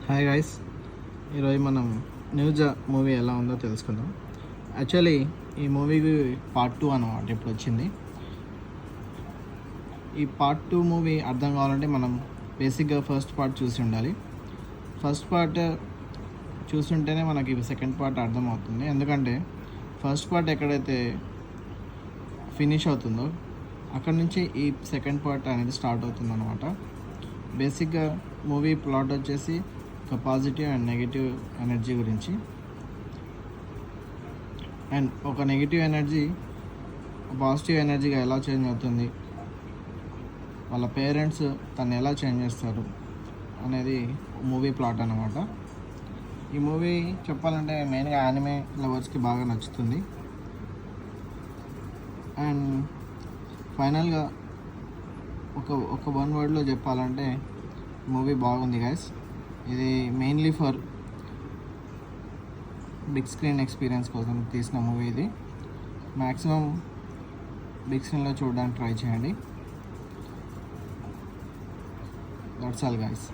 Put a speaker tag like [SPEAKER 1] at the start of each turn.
[SPEAKER 1] Hi guys, ఈరోజు మనం న్యూజా movie ఎలా ఉందో తెలుసుకుందాం. యాక్చువల్లీ ఈ మూవీకి పార్ట్ 2 అన్నమాట ఇప్పుడు వచ్చింది. ఈ పార్ట్ 2 మూవీ అర్థం కావాలంటే మనం బేసిక్గా ఫస్ట్ పార్ట్ చూసి ఉండాలి. ఫస్ట్ పార్ట్ చూస్తుంటేనే మనకి సెకండ్ పార్ట్ అర్థమవుతుంది. ఎందుకంటే ఫస్ట్ పార్ట్ ఎక్కడైతే ఫినిష్ అవుతుందో అక్కడ నుంచి ఈ సెకండ్ పార్ట్ అనేది స్టార్ట్ అవుతుంది అనమాట. బేసిక్గా మూవీ ప్లాట్ వచ్చేసి ఒక పాజిటివ్ అండ్ నెగిటివ్ ఎనర్జీ గురించి. అండ్ ఒక నెగిటివ్ ఎనర్జీ పాజిటివ్ ఎనర్జీగా ఎలా చేంజ్ అవుతుంది, వాళ్ళ పేరెంట్స్ తను ఎలా చేంజ్ చేస్తారు అనేది మూవీ ప్లాట్ అన్నమాట. ఈ మూవీ చెప్పాలంటే మెయిన్గా యానిమే లవర్స్కి బాగా నచ్చుతుంది. అండ్ ఫైనల్గా ఒక వన్ వర్డ్లో చెప్పాలంటే మూవీ బాగుంది గైస్. ఇది mainly for big screen experience కోసం తీసిన మూవీ. ఇది మ్యాక్సిమం బిగ్ స్క్రీన్లో చూడడానికి ట్రై చేయండి. That's all guys.